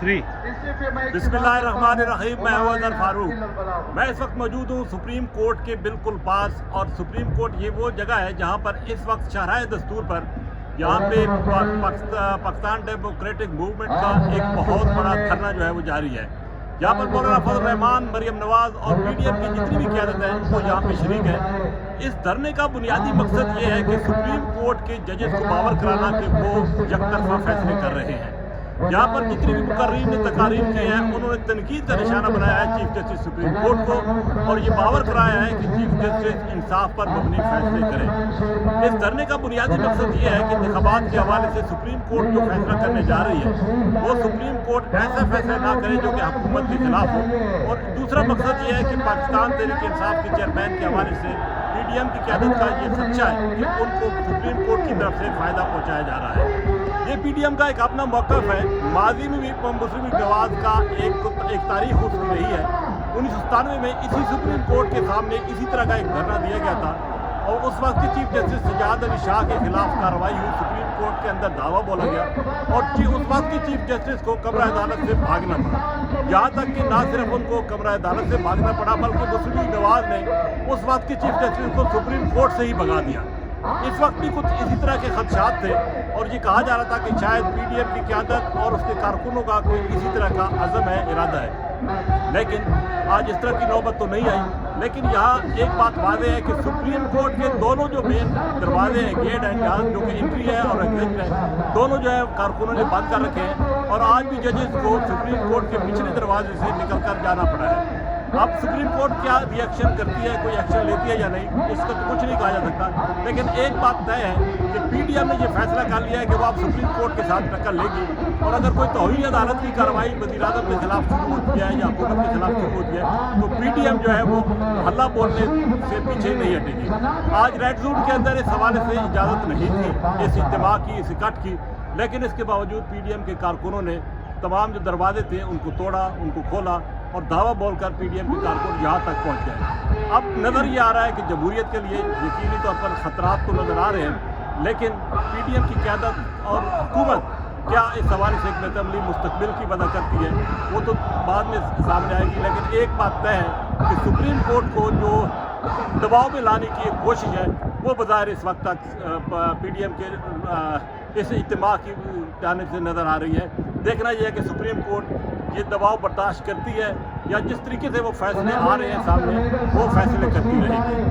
बिस्मिल्लाहिर्रहमानिर्रहीम। मैं हूं अजहर फारूक। मैं इस वक्त मौजूद हूं सुप्रीम कोर्ट के बिल्कुल पास, और सुप्रीम कोर्ट ये वो जगह है जहां पर इस वक्त शरह दस्तूर पर यहाँ पे पाकिस्तान डेमोक्रेटिक मूवमेंट का एक बहुत बड़ा धरना जो है वो जारी है। यहाँ पर मौलाना फजल रहमान, मरियम नवाज और पीडीएम की जितनी भी क़यादत है वो यहाँ पे शरीक है। इस धरने का बुनियादी मकसद ये है कि सुप्रीम कोर्ट के जजेस को बावर कराना कि वो यकतरफा फैसले कर रहे हैं। यहाँ पर जितनी भी मुकर्रीन ने तकारीर की हैं उन्होंने तनकीद का निशाना बनाया है चीफ जस्टिस सुप्रीम कोर्ट को, और ये बावर कराया है कि चीफ जस्टिस इंसाफ पर मबनी फैसले करें। इस धरने का बुनियादी मकसद ये है कि इंतखाबात के हवाले से सुप्रीम कोर्ट जो फैसला करने जा रही है वो सुप्रीम कोर्ट ऐसा फैसला ना करे जो कि हुकूमत के खिलाफ हो। और दूसरा मकसद ये है कि पाकिस्तान तहरीक इंसाफ के चेयरमैन के हवाले से पीडीएम की क़यादत का ये खदशा है कि उनको सुप्रीम कोर्ट की तरफ से फ़ायदा पहुँचाया जा रहा है। ये पीडीएम का एक अपना मौक़िफ़ है। माजी में भी मुस्लिम लीग नवाज का एक तारीख उसकी रही है। 1997 में इसी सुप्रीम कोर्ट के सामने इसी तरह का एक धरना दिया गया था, और उस वक्त चीफ जस्टिस सजाद अली शाह के खिलाफ कार्रवाई हुई। सुप्रीम कोर्ट के अंदर दावा बोला गया और उस वक्त के चीफ जस्टिस को कमरा अदालत से भागना पड़ा। यहाँ तक कि ना सिर्फ उनको कमरा अदालत से भागना पड़ा, बल्कि मुस्लिम लीग नवाज ने उस वक्त के चीफ जस्टिस को सुप्रीम कोर्ट से ही भगा दिया। इस वक्त भी कुछ इसी तरह के खदशात थे, और ये कहा जा रहा था कि शायद पीडीएम की क़यादत और उसके कारकुनों का कोई इसी तरह का अज़म है, इरादा है। लेकिन आज इस तरह की नौबत तो नहीं आई। लेकिन यहाँ एक बात वाज़ेह है कि सुप्रीम कोर्ट के दोनों जो मेन दरवाजे हैं, गेट हैं, जहाँ जो कि एंट्री है और एग्जिट है, दोनों जो है कारकुनों ने बंद कर रखे हैं, और आज भी जजेस को सुप्रीम कोर्ट के पिछले दरवाजे से निकल कर जाना पड़ा है। अब सुप्रीम कोर्ट क्या रिएक्शन करती है, कोई एक्शन लेती है या नहीं, इसका तो कुछ नहीं कहा जा सकता। लेकिन एक बात तय है कि पीडीएम ने ये फैसला कर लिया है कि वो आप सुप्रीम कोर्ट के साथ टक्कर लेगी, और अगर कोई तौहीन अदालत की कार्रवाई वज़ीर-ए-आज़म के खिलाफ शुरू होती है या हुकूमत के खिलाफ शुरू होती है तो पीडीएम जो है वो हल्ला बोलने से पीछे नहीं हटेगी। आज रेड जोन के अंदर इस हवाले से इजाज़त नहीं थी इस इज्तिमा की, इस इकट्ठ की, लेकिन इसके बावजूद पीडीएम के कारकुनों ने तमाम जो दरवाजे थे उनको तोड़ा, उनको खोला, और दावा बोलकर पीडीएम के कारकुन यहाँ तक पहुँच गए। अब नज़र ये आ रहा है कि जमहूरियत के लिए यकीनी तौर पर ख़तरात तो नज़र आ रहे हैं, लेकिन पीडीएम की क़यादत और हुकूमत क्या इस हवाले से एक मुस्तक़बिल मुस्तकबिल की वजह करती है वो तो बाद में सामने आएगी। लेकिन एक बात तय है कि सुप्रीम कोर्ट को जो दबाव में लाने की एक कोशिश है वो बज़ाहिर इस वक्त तक पीडीएम के इस इज्तिमा की जानिब से नज़र आ रही है। देखना यह है कि सुप्रीम कोर्ट ये दबाव बर्दाश्त करती है या जिस तरीके से वो फैसले आ रहे हैं सामने वो फैसले करती रहेगी।